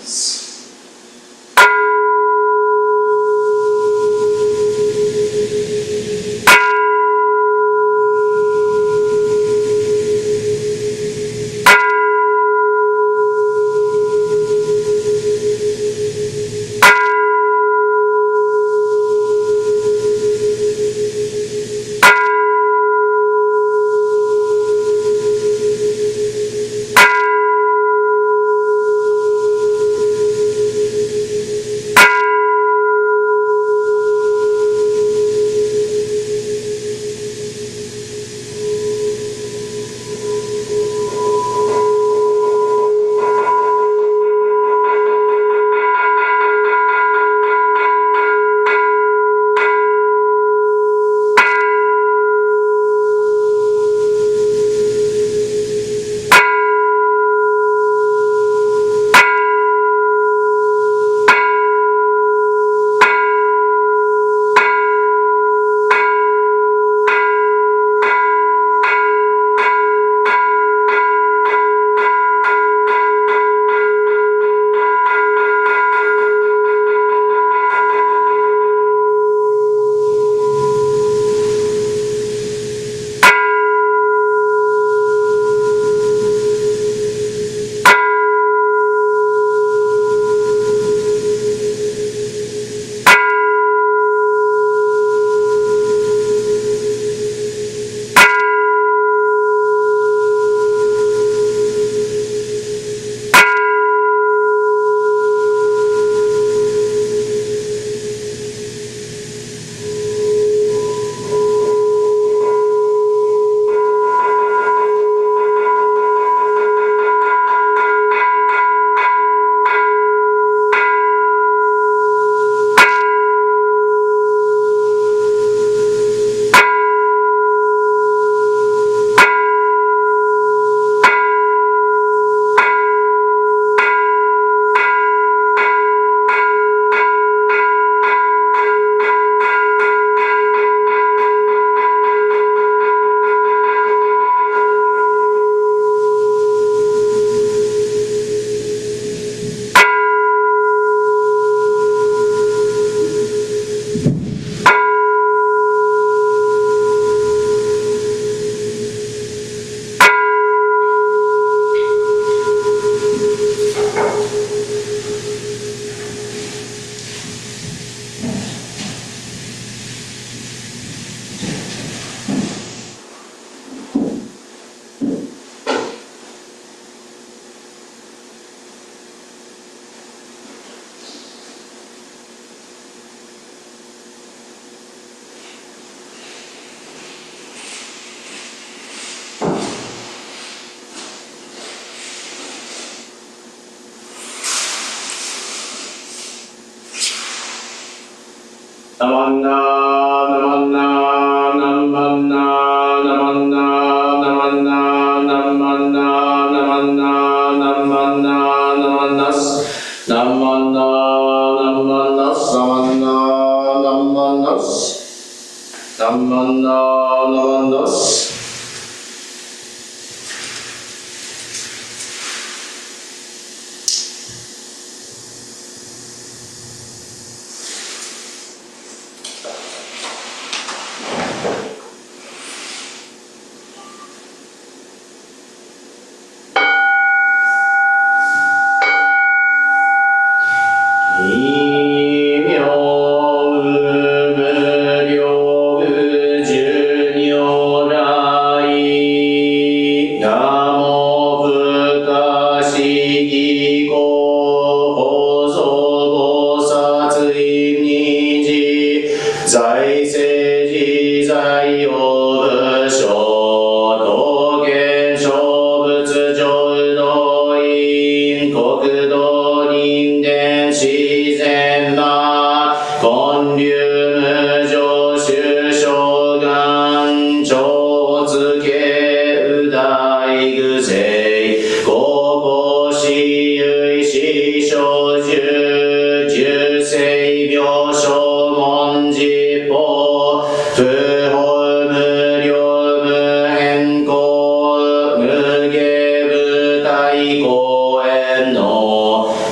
。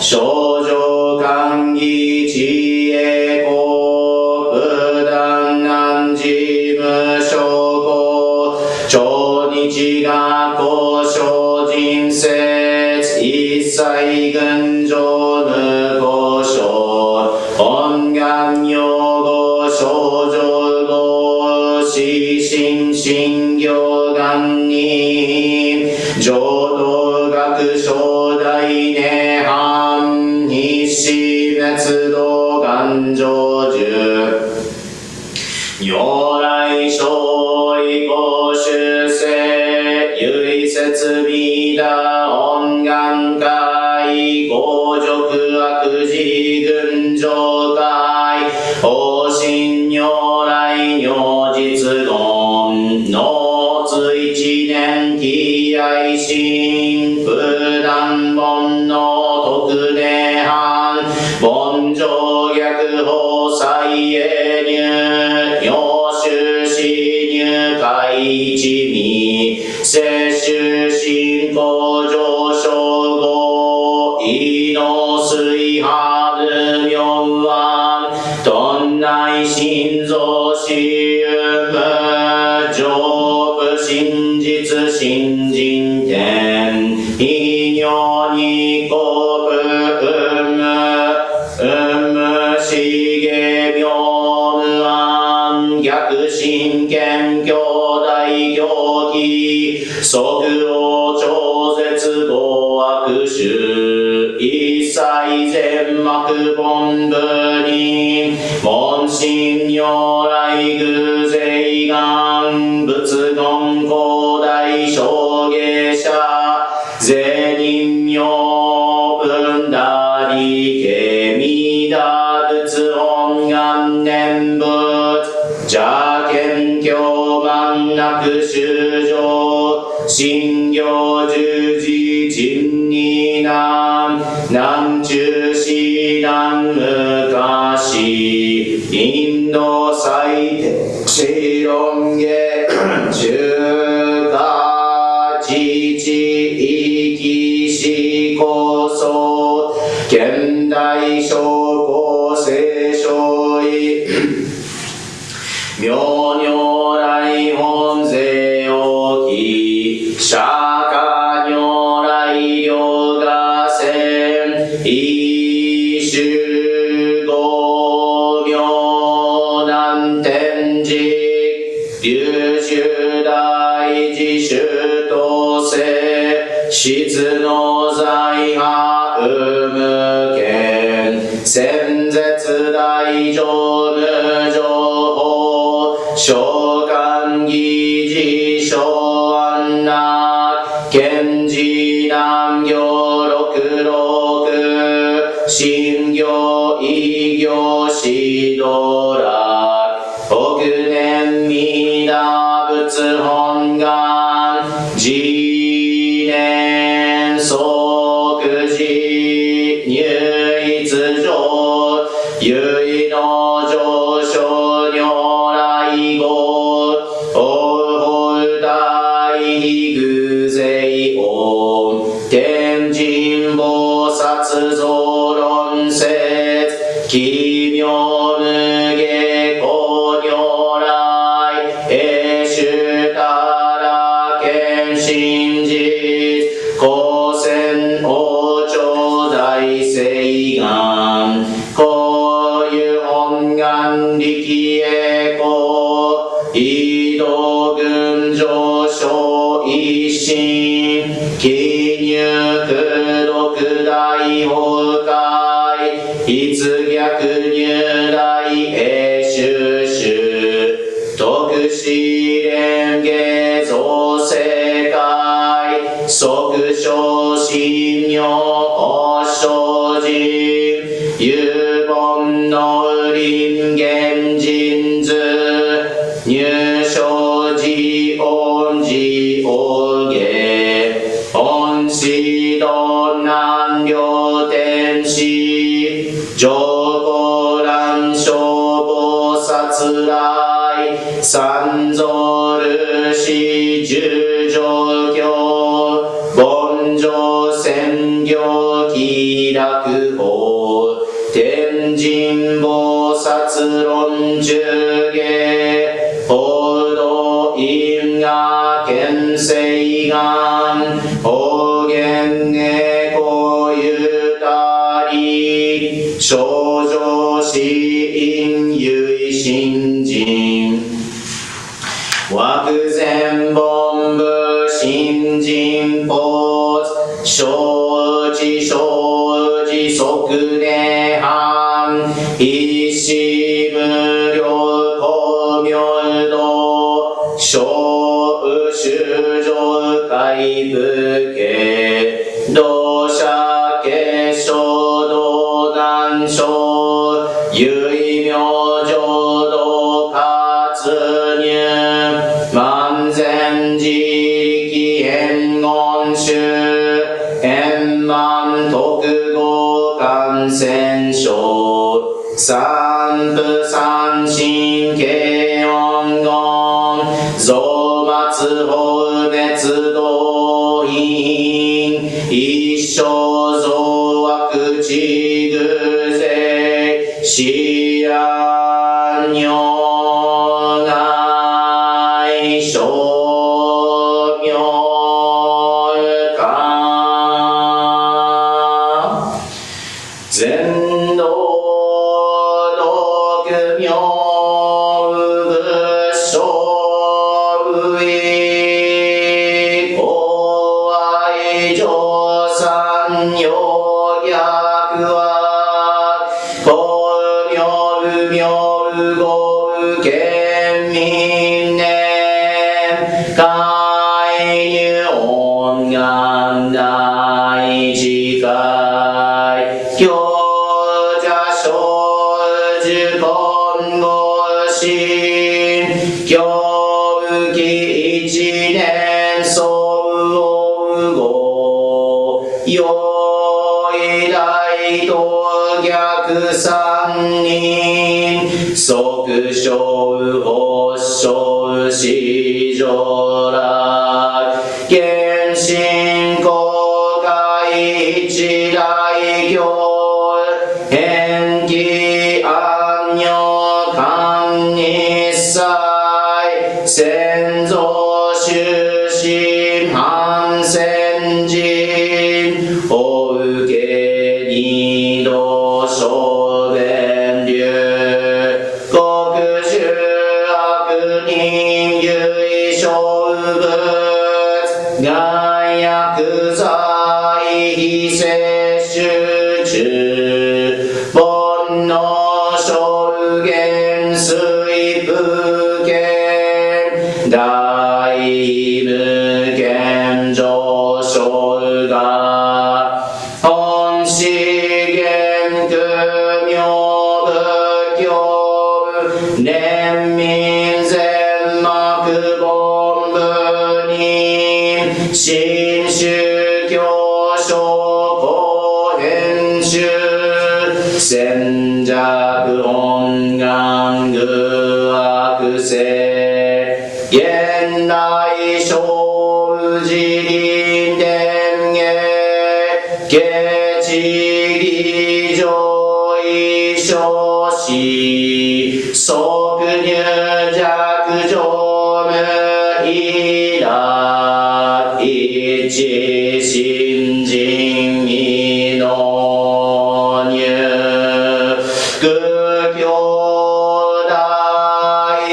小道小人説一切群上無故障本願用語少女語死心心行願人浄土学正大涅槃必死滅道願成就如来所以公主世唯説微打本願会五辱悪事群上会法身如来如実言納つ一年喜愛心不断煩悩特涅槃凡上逆法祭へ入入修士入会一味摂取信仰上昇後意の水波妙案頓内心臓死無常不真実新人天非如に国しげ妙無案逆真剣兄弟行儀即応超絶合悪臭一切全幕本部人門心如来偶税願仏言広大小芸者税人名分打理慶弥陀仏本願念仏邪見教満なく修正信行十字真理難南中死難昔インド最適シロンゲ中華自治意気思考層現代小公聖書意妙如来本税大き釈迦如来ヨガ戦一種五妙難天竺流衆大自主統制質の財派有無権先絶大乗無情報召喚議事小安な賢治南行六六新行異行指導楽北年弥陀仏本願自念即時入一上唯の上昇如来語法大偶税王天神菩薩増論説奇妙無下公如来永衆たら見真実公選王朝大誓願公有本願力栄光異道群上昇一心記入六大崩壊筆逆如来永修習徳司蓮華造世界即昇信如法生人有本の林厳人図入生寺恩寺王下本師道南両天使上皇乱消菩薩来三蔵ルシ十条教凡上専業気楽法天神菩薩論中下報道因果見世願ん方言猫ゆたり少女死因唯心人枠前本部新人ポーズ生児即年半一子無量公明道小修上海部家同社結晶道南省唯明浄土活入万全自力変言宗円満特合感染症三部三神慶音言増末法滅道因一生増悪地偶税死安如内称名全道独名仏所意公愛上三要逆は公明明語県民年海入音願大自戒行者小樹今後心教義一年相互語用意大と逆三人即小法小市場来原神公開一大行返帰安如観日祭先祖終身反戦人お受け二度小弁流国主悪人唯小物害薬剤非摂取中煩悩証言水不見大無限上昇が本資源苦名仏教年民全幕本部人新宗教書公編集戦弱本願具悪性現代小自林伝下下地義上位小子即入弱上無意楽一新人未納入苦境大自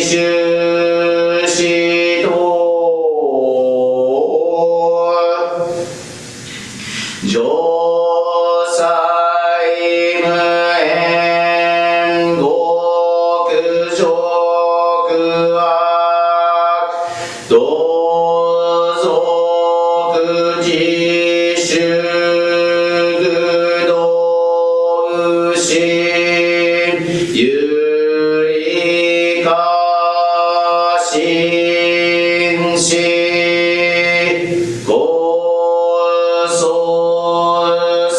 修士道上西無縁極上悪同族自主具道心有理化心死高僧説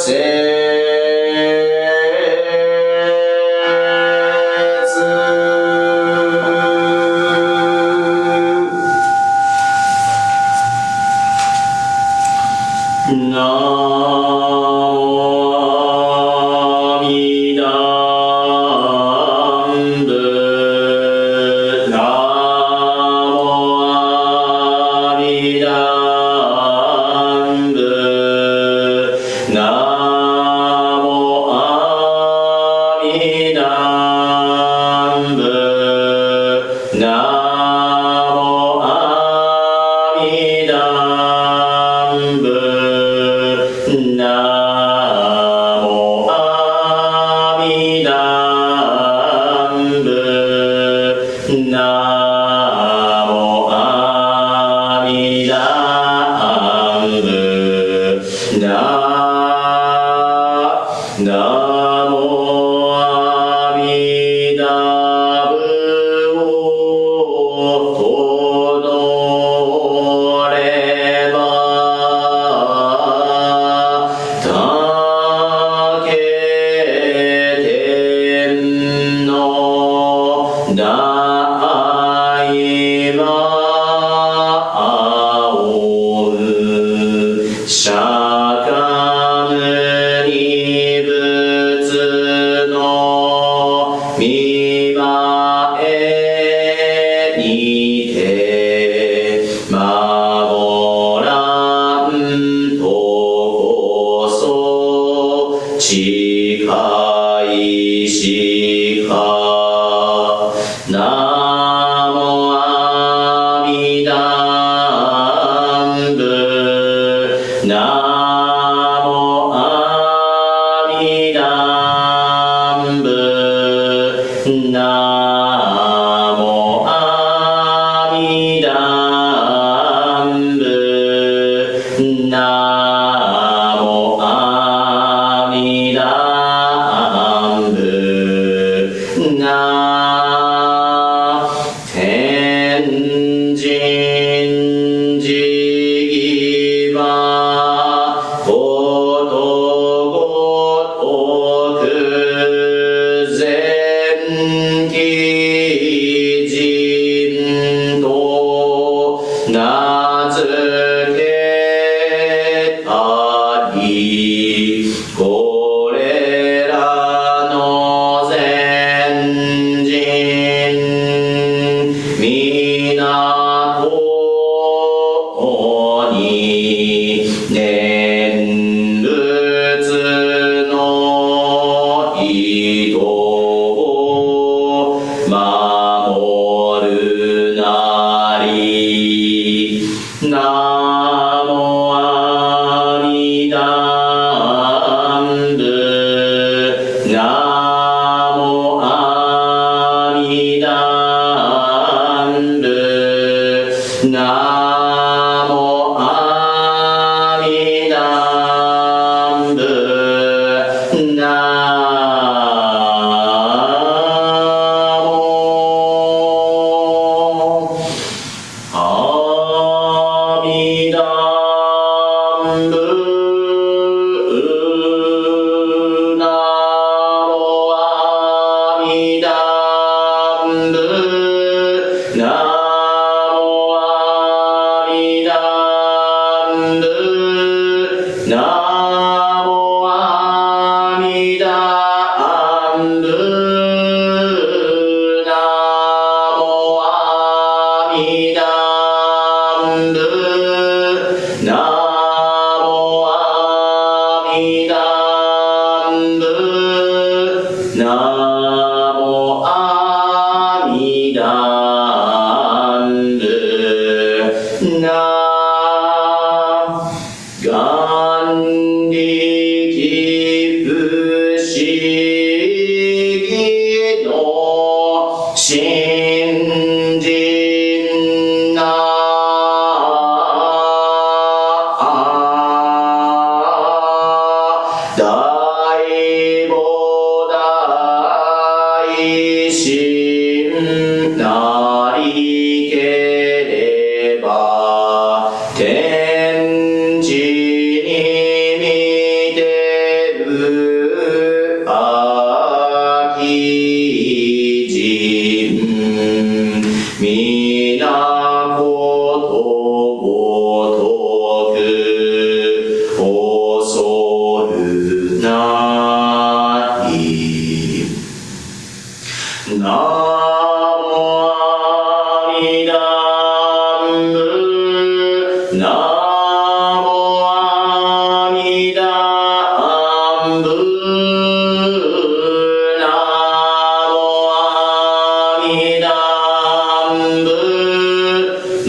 南無阿弥陀誓いしか南無阿弥陀仏南無阿弥陀仏南無阿弥陀仏南無阿弥陀仏な天神寺義はことごとく善気人と名付けたりこれらの善人皆とに念仏の意図を守るなり南無阿弥陀仏南無阿弥陀仏南無阿弥陀仏南無阿弥陀仏南無阿弥陀仏南無阿弥陀仏南無阿弥陀仏南無阿弥陀仏南無阿弥陀仏南無阿弥陀仏な願力不思議の信心な大菩提心なりければ天地に見てるあき人皆ことごとく恐るない南無阿弥陀仏南無阿弥陀仏南無阿弥陀仏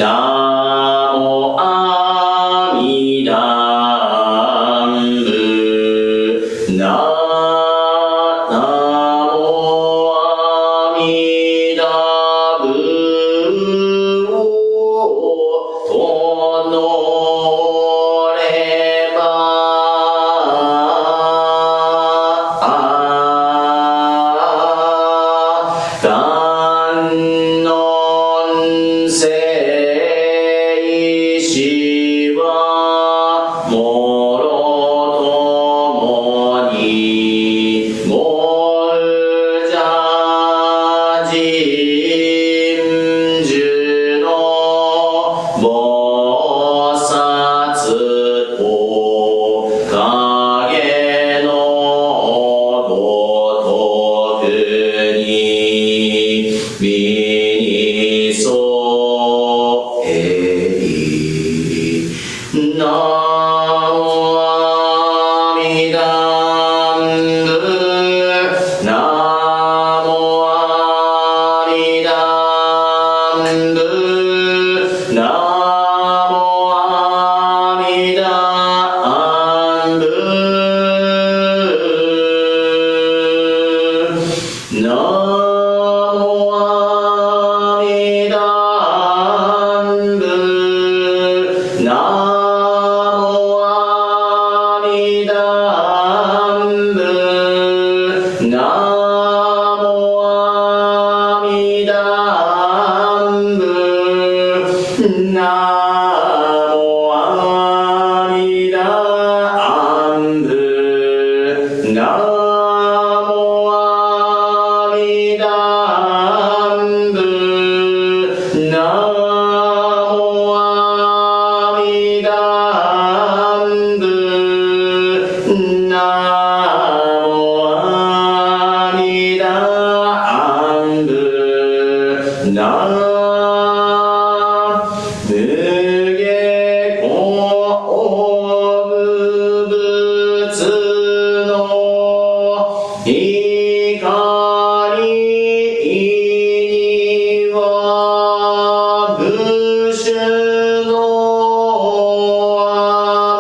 南無阿弥陀仏南南無阿弥陀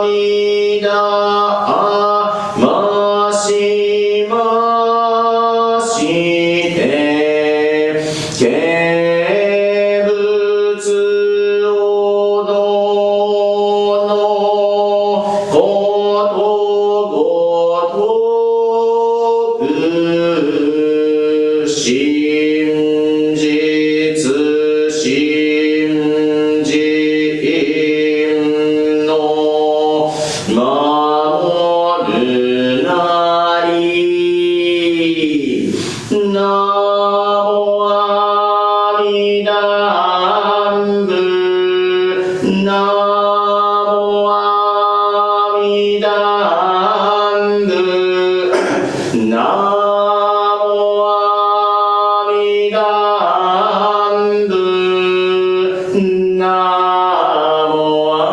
みだましまして見物をどのことごとく真実真実の守るなりなもあみだんぶなもあみだんぶなもあみだんぶなもあ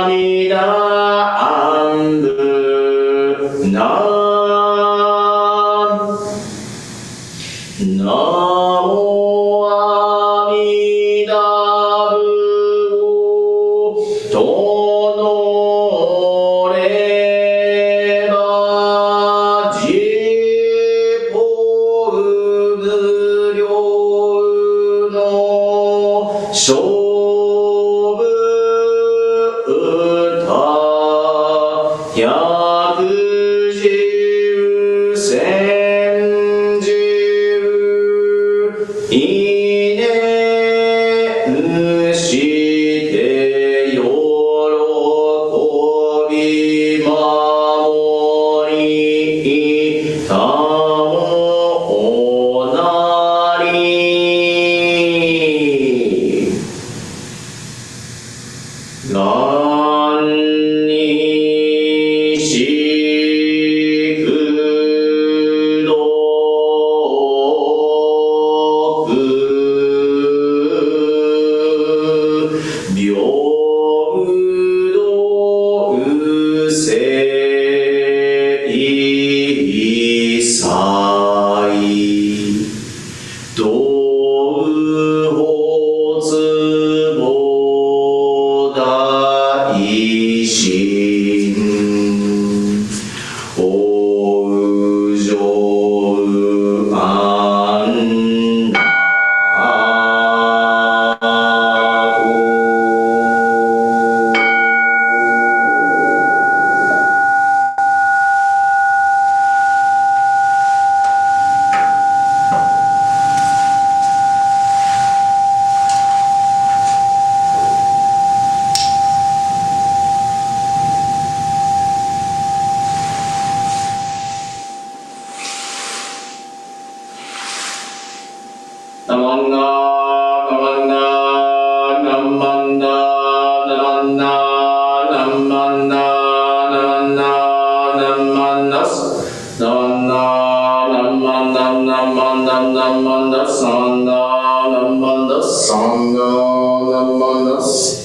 みだんぶなもあみだぶとのればじぽう無量の勝負歌百十千十いねんして喜び守りたもなり蘭にしくどく平等うせいさい道法つぼ大心往生安楽ナマンナナマンナナマンナナマンナナマンナナマンナナマンナスナマンナナマンナナマンナナマンナサンナナマンナサンナナマンナス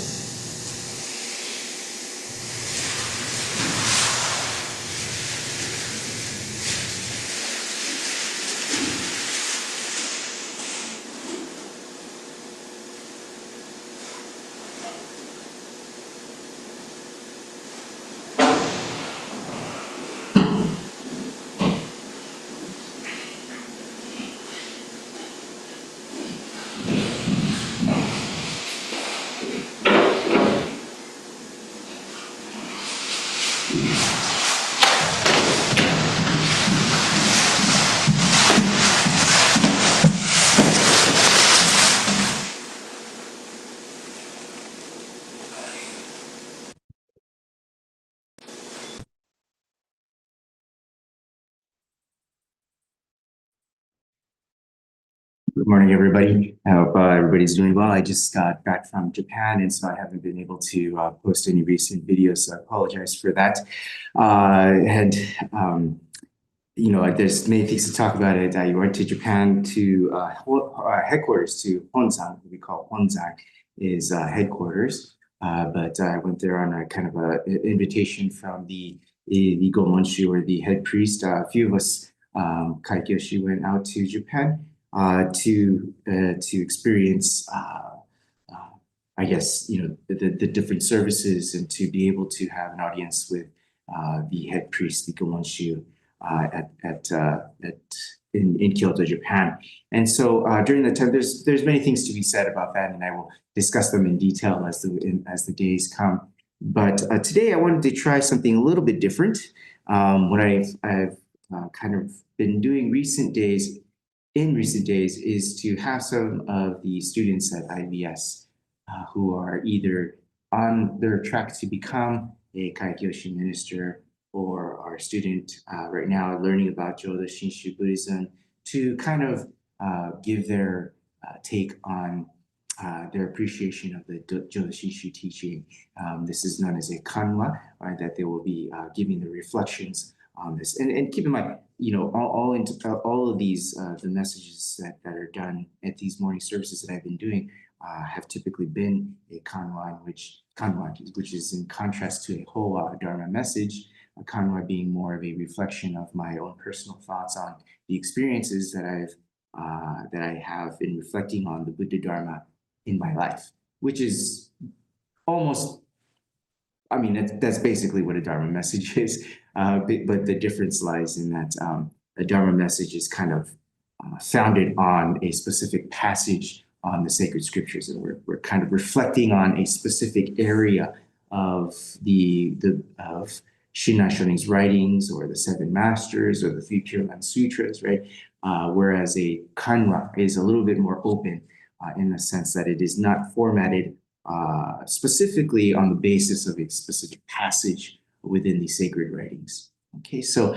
Good morning, everybody. I hope everybody's doing well. I just got back from Japan, and so I haven't been able to post any recent videos, so I apologize for that. There's many things to talk about it. I went to Japan to headquarters to Honzan, what we call Honzan is headquarters. But I went there on a kind of an invitation from the Gomonshu, or the head priest. A few of us, Kaikyoshi, went out to Japan to experience I guess, the different services and to be able to have an audience with the head priest, the Gomonshu, in Kyoto, Japan. And so during the time, there's many things to be said about that, and I will discuss them in detail as the days come. But today I wanted to try something a little bit different. What I've kind of been doing in recent days is to have some of the students at IBS who are either on their track to become a Kaikyoshi minister or are a student right now learning about Jodo Shinshu Buddhism to kind of give their take on their appreciation of the Jodo Shinshu teaching. This is known as a kanwa, right, that they will be giving the reflections on this. And keep in mind, all of these, the messages that are done at these morning services that I've been doing have typically been a kanwa, which is in contrast to a whole Dharma message, a kanwa being more of a reflection of my own personal thoughts on the experiences that I have in reflecting on the Buddha Dharma in my life, which is almost, I mean, that's basically what a Dharma message is. But the difference lies in that a Dharma message is kind of founded on a specific passage on the sacred scriptures, and we're kind of reflecting on a specific area of of Shinran Shonin's writings, or the Seven Masters, or the Three Pure Land Sutras, right? Whereas a kanra is a little bit more open in the sense that it is not formatted specifically on the basis of a specific passage within the sacred writings. Okay, so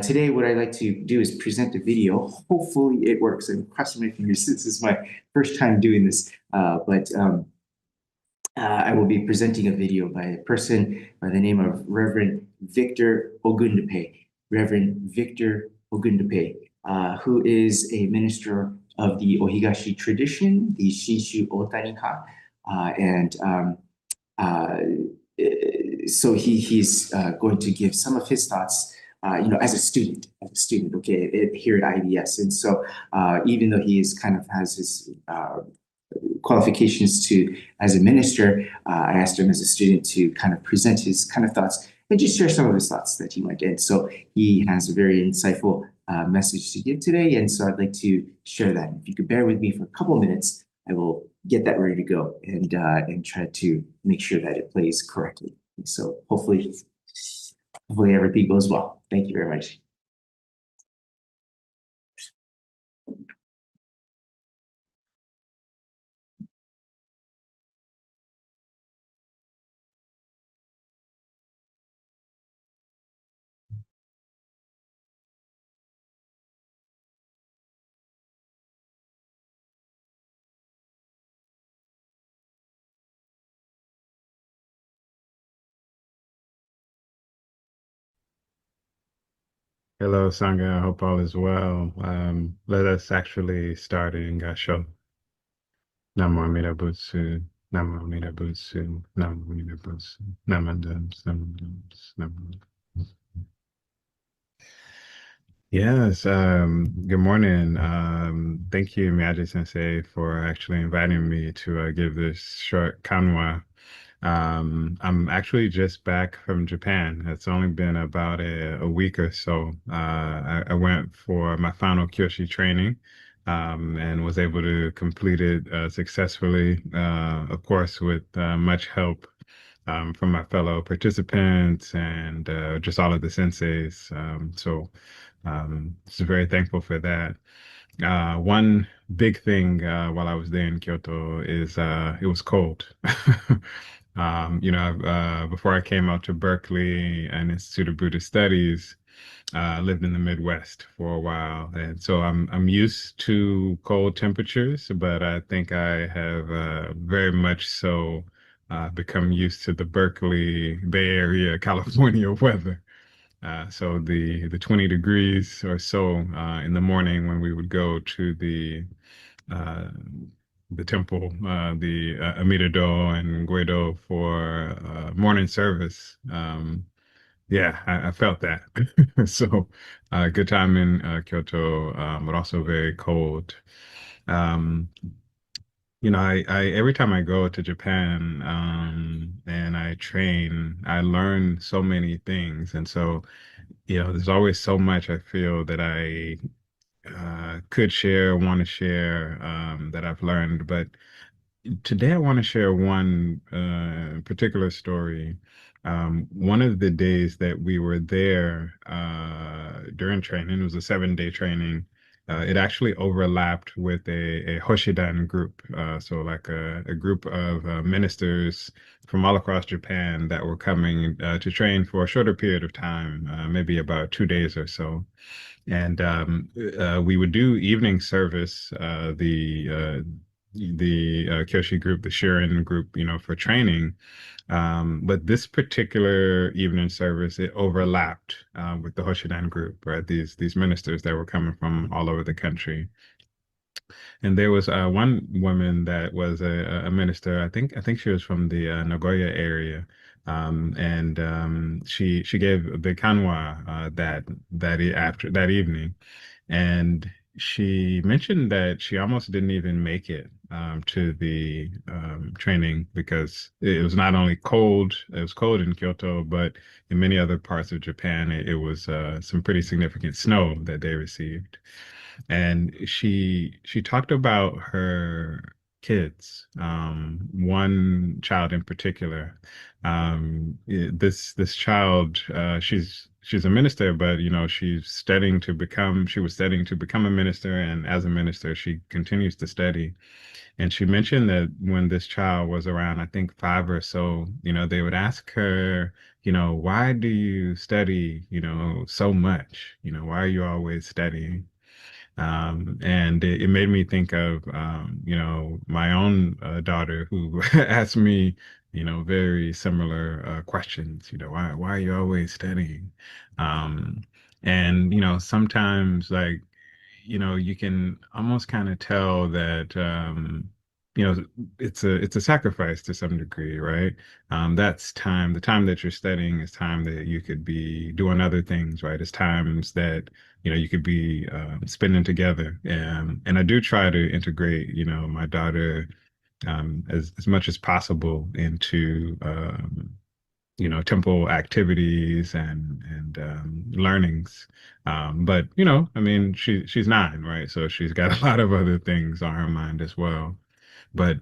today what I'd like to do is present a video. Hopefully it works. I'm crossing my fingers. This is my first time doing this, but I will be presenting a video by a person by the name of Reverend Victor Ogundipe. Reverend Victor Ogundipe, who is a minister of the Ohigashi tradition, the Shinshu Otaniha, and so he's going to give some of his thoughts, as a student, okay, here at IBS. And so even though he is kind of has his qualifications to as a minister, I asked him as a student to kind of present his kind of thoughts and just share some of his thoughts that he might get. So he has a very insightful message to give today, and so I'd like to share that. If you could bear with me for a couple of minutes, I will get that ready to go and try to make sure that it plays correctly. So hopefully everything goes well. Thank you very much. Hello, Sangha. I hope all is well. Let us actually start in Gasho. Namo Amida Butsu, Namo Amida Butsu, Namo Amida Butsu, Namandams, Namandams, Namandams. Yes, good morning. Thank you, Miyaji Sensei, for actually inviting me to give this short kanwa. I'm actually just back from Japan. It's only been about a week or so. I went for my final Kyoshi training, and was able to complete it successfully, of course, with much help from my fellow participants and just all of the senseis. So very thankful for that. One big thing while I was there in Kyoto is it was cold. Before I came out to Berkeley and Institute of Buddhist Studies, I lived in the Midwest for a while, and so I'm used to cold temperatures, but I think I have very much so become used to the Berkeley Bay Area, California weather. So the 20 degrees or so in the morning when we would go to uh, the temple, the Amida Do and Guido for morning service. Yeah, I felt that. So good time in Kyoto, but also very cold. Um, I every time I go to Japan, and I train, I learn so many things. And so, there's always so much I feel that I could share, want to share, that I've learned. But today I want to share one particular story. One of the days that we were there during training, it was a 7-day training. It actually overlapped with a Hoshidan group, so like a group of ministers from all across Japan that were coming to train for a shorter period of time, maybe about 2 days or so. And we would do evening service, the Kyoshi group, the Shirin group, for training. But this particular evening service, it overlapped with the Hoshidan group, right? These ministers that were coming from all over the country. And there was one woman that was a minister. I think she was from the Nagoya area, and she gave a big kanwa after that evening, and she mentioned that she almost didn't even make it to the training because it was not only cold, it was cold in Kyoto, but in many other parts of Japan, it was some pretty significant snow that they received. And she talked about her kids, one child in particular. This child, she's a minister, but she was studying to become a minister, and as a minister, she continues to study. And she mentioned that when this child was around, I think 5 or so, they would ask her, why do you study, so much? Why are you always studying? And it made me think of, my own daughter who asked me, very similar questions. Why are you always studying? Um, and, sometimes like, you can almost kind of tell that, you know, it's a sacrifice to some degree, right? That's time. The time that you're studying is time that you could be doing other things, right? It's times that you could be spending together. And I do try to integrate, my daughter as much as possible into temple activities and learnings. But I mean, she's 9, right? So she's got a lot of other things on her mind as well. But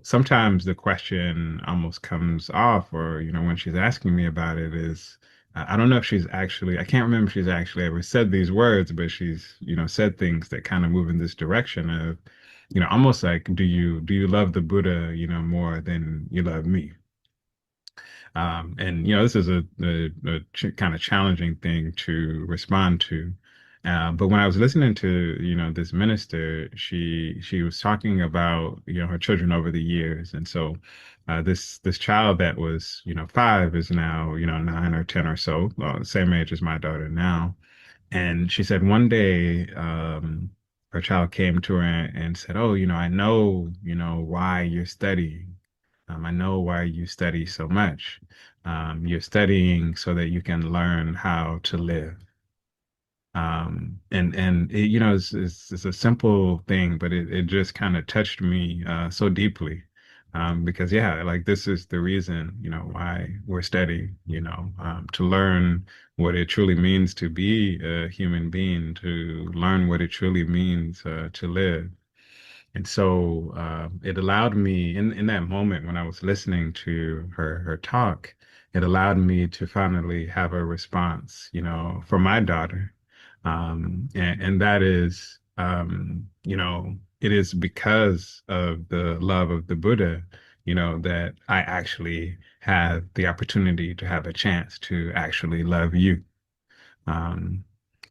sometimes the question almost comes off, or when she's asking me about it, is I don't know if she's actually, I can't remember if she's actually ever said these words, but she's said things that kind of move in this direction of almost like, do you love the Buddha more than you love me? And this is a kind of challenging thing to respond to. But when I was listening to this minister, she was talking about her children over the years, and so this child that was 5 is now 9 or 10 or so, the same age as my daughter now. And she said one day her child came to her and said, "Oh, I know why you're studying. I know why you study so much. You're studying so that you can learn how to live." And it's a simple thing, but it just kind of touched me so deeply. Because yeah, like this is the reason, why we're studying, to learn what it truly means to be a human being, to learn what it truly means to live. And so it allowed me in that moment when I was listening to her talk, it allowed me to finally have a response, for my daughter. And that is, it is because of the love of the Buddha, that I actually have the opportunity to have a chance to actually love you. Um,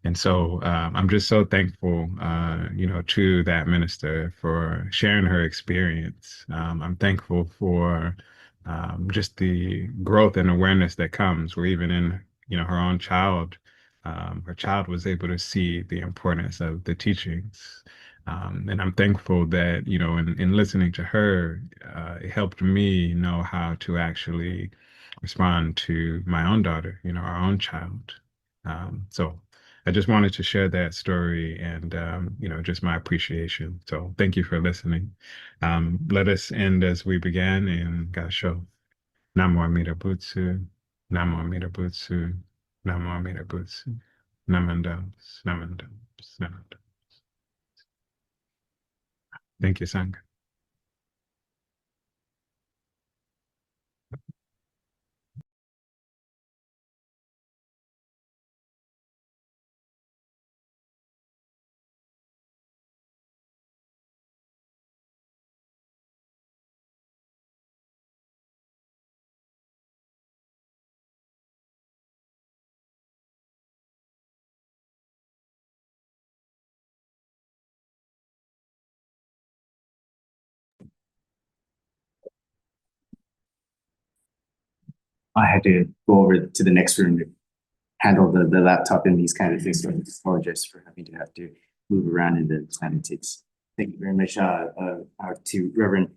and so I'm just so thankful, to that minister for sharing her experience. I'm thankful for just the growth and awareness that comes, where even in, her own child, her child was able to see the importance of the teachings. And I'm thankful that, in listening to her, it helped me know how to actually respond to my own daughter, our own child. So I just wanted to share that story and, just my appreciation. So thank you for listening. Let us end as we began in Gasho. Namo Amida Butsu, Namo Amida Butsu, Namo Amida Butsu, Namandams, Namandams, Namandams. Thank you, Sangha. I had to go over to the next room to handle the laptop and these kind of things. So I apologize for having to move around in the time it takes. Thank you very much to Reverend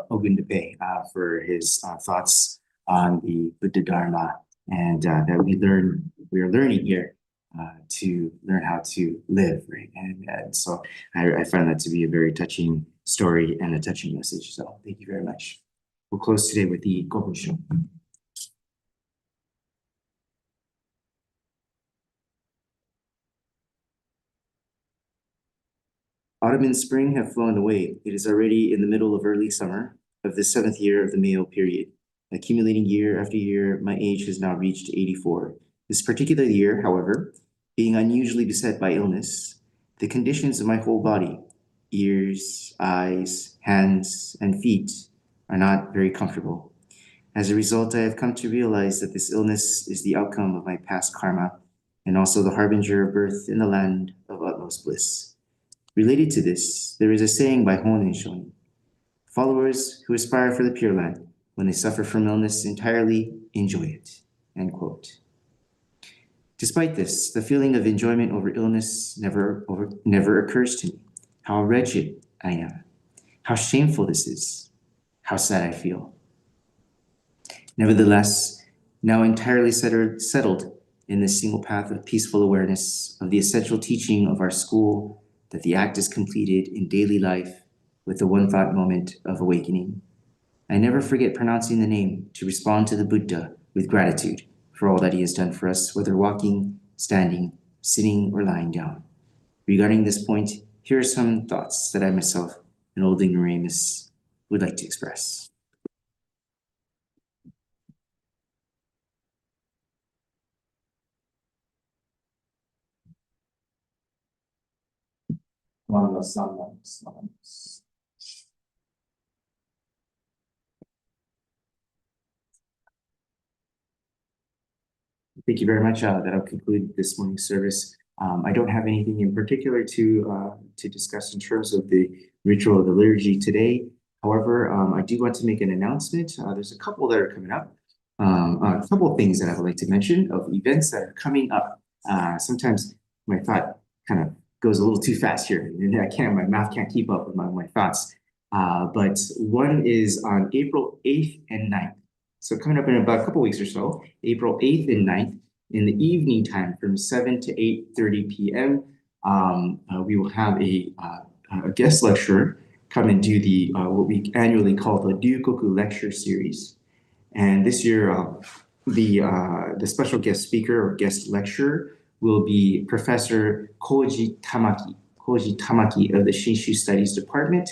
Ogundipe for his thoughts on the Buddha Dharma, and that we are learning here to learn how to live, right? And so I find that to be a very touching story and a touching message. So thank you very much. We'll close today with the Gobusho. Autumn and spring have flown away. It is already in the middle of early summer of the 7th year of the Mayo period. Accumulating year after year, my age has now reached 84. This particular year, however, being unusually beset by illness, the conditions of my whole body, ears, eyes, hands, and feet, are not very comfortable. As a result, I have come to realize that this illness is the outcome of my past karma and also the harbinger of birth in the land of utmost bliss. Related to this, there is a saying by Ojinjo: followers who aspire for the Pure Land, when they suffer from illness entirely, enjoy it. End quote. Despite this, the feeling of enjoyment over illness never occurs to me. How wretched I am. How shameful this is. How sad I feel. Nevertheless, now entirely settled in this single path of peaceful awareness of the essential teaching of our school, that the act is completed in daily life with the one thought moment of awakening. I never forget pronouncing the name to respond to the Buddha with gratitude for all that he has done for us, whether walking, standing, sitting, or lying down. Regarding this point, here are some thoughts that I myself, an old ignoramus, would like to express. Thank you very much. That'll conclude this morning's service. I don't have anything in particular to discuss in terms of the ritual of the liturgy today. However, I do want to make an announcement. There's a couple that are coming up. A couple of things that I would like to mention of events that are coming up. Sometimes my thought kind of goes a little too fast here, and my mouth can't keep up with my thoughts. But one is on April 8th and 9th. So coming up in about a couple weeks or so, April 8th and 9th, in the evening time from 7 to 8:30 p.m., we will have a guest lecturer come and do the what we annually call the Ryukoku Lecture Series. And this year, the special guest speaker or guest lecturer will be Professor Koji Tamaki of the Shinshu Studies Department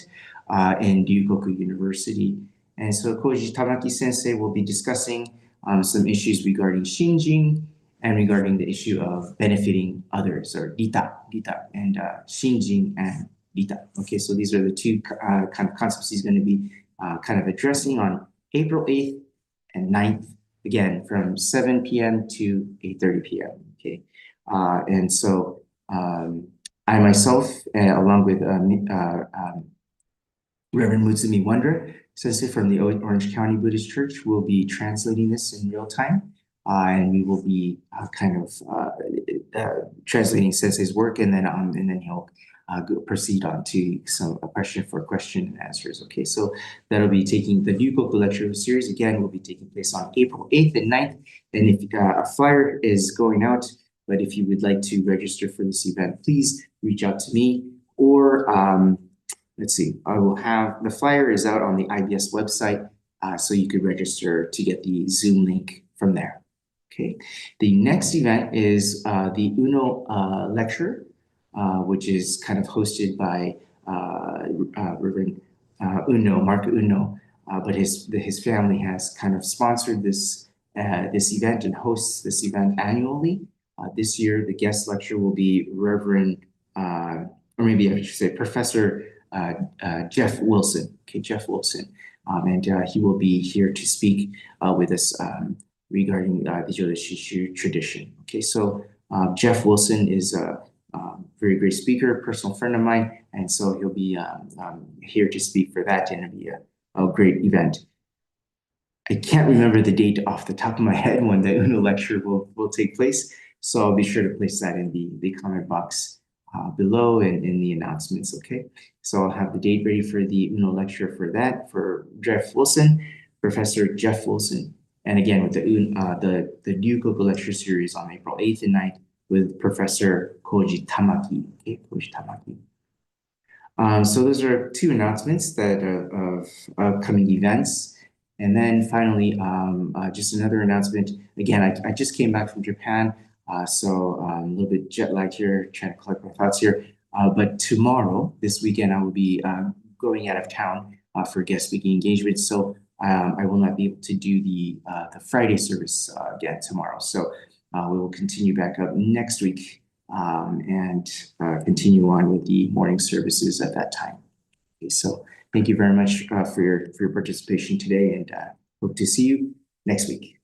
in Ryukoku University. And so Koji Tamaki Sensei will be discussing some issues regarding Shinjin and regarding the issue of benefiting others, or Rita, and Shinjin and Rita. Okay, so these are the two kind of concepts he's going to be kind of addressing on April 8th and 9th, again, from 7 p.m. to 8:30 p.m. Okay, and so I myself, along with Reverend Mutsumi Wondra Sensei from the Orange County Buddhist Church, will be translating this in real time, and we will be translating Sensei's work, and then he'll proceed on to a question and answers. Okay, so that'll be taking the Ryukoku Lecture Series again will be taking place on April 8th and 9th. And if a flyer is going out But if you would like to register for this event, please reach out to me, or let's see, I will have, the flyer is out on the IBS website, so you could register to get the Zoom link from there. Okay, the next event is the Unno lecture, which is kind of hosted by Reverend Unno, Mark Unno, but his family has kind of sponsored this event and hosts this event annually. This year, the guest lecture will be Reverend, or maybe I should say Professor Jeff Wilson. Okay, Jeff Wilson, and he will be here to speak with us regarding the Jodo Shinshu tradition. Okay, so Jeff Wilson is a very great speaker, personal friend of mine, and so he'll be here to speak for that, and it'll be a great event. I can't remember the date off the top of my head when the Unno lecture will take place, so I'll be sure to place that in the comment box below and in the announcements, okay? So I'll have the date ready for the Unno lecture for that, for Jeff Wilson, Professor Jeff Wilson, and again with the Ryukoku Lecture Series on April 8th and 9th with Professor Koji Tamaki, okay, Koji Tamaki. So those are two announcements that of upcoming events. And then finally, just another announcement. Again, I just came back from Japan, so a little bit jet lagged here, trying to collect my thoughts here. But tomorrow, this weekend, I will be going out of town for guest speaking engagements. So I will not be able to do the Friday service again tomorrow. So we will continue back up next week and continue on with the morning services at that time. Okay, so thank you very much for your participation today, and hope to see you next week.